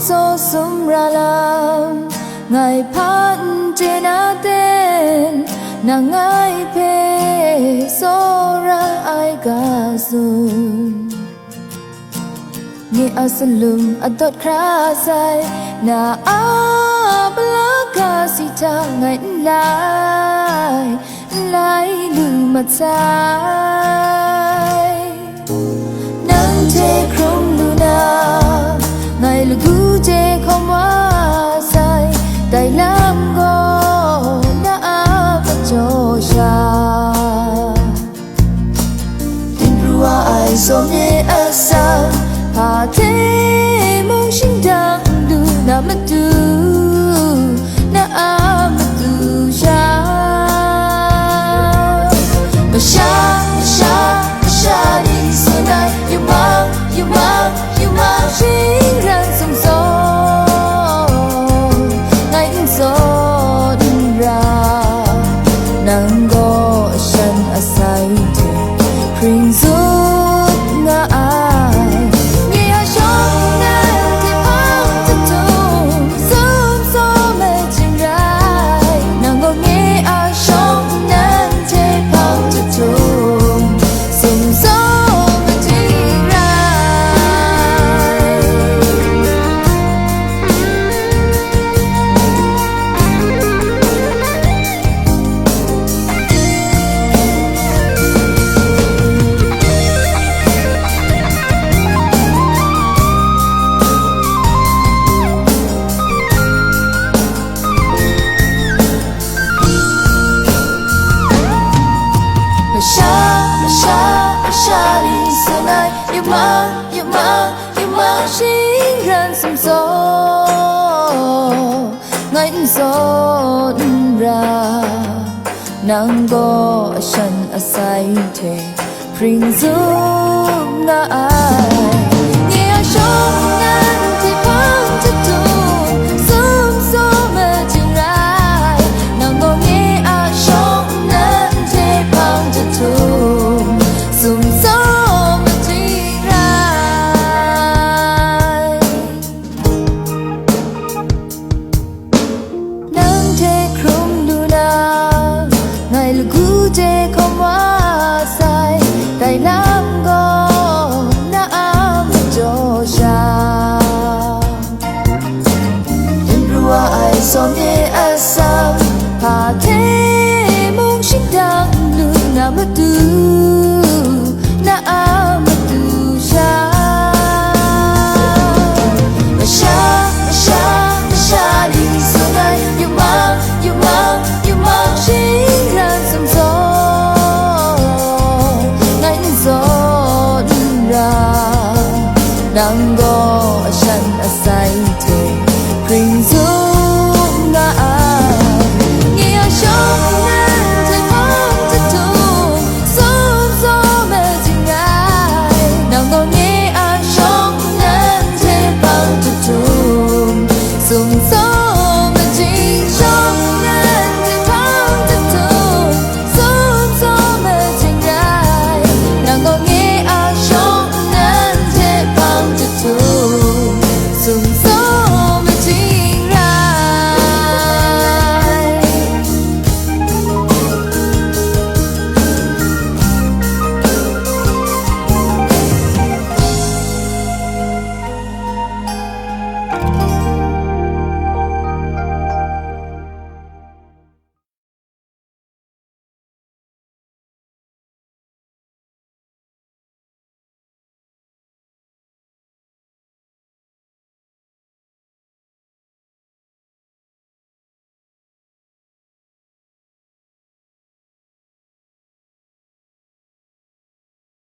so sum ra lam ngày phát trên á tên nàng ai phê so ra ai cả dùn nghe asalum adot khra sai na ablaka sita ngày lại lư mặt sai nắng che krom luna ngày lu gu che không quá sai tay lam go na áp cho cha tin rua ai so nghe asa pa te mong sinh đang du na mất tu na áp tu cha mà cha đi so này you mang chính rằng sông gió ngày gió đêm ra nắng go sân ở say thì khinh rút ngã ai nghe trong nàng thì phăng thật thùng sớm gió mê chim rai nàng go nghe ai trong nàng thì phăng thật thùng sông gió cha đi sau này you mang chính rằng sông gió ngày gió đêm ra nắng go sân ở say thế khinh rút ngã ai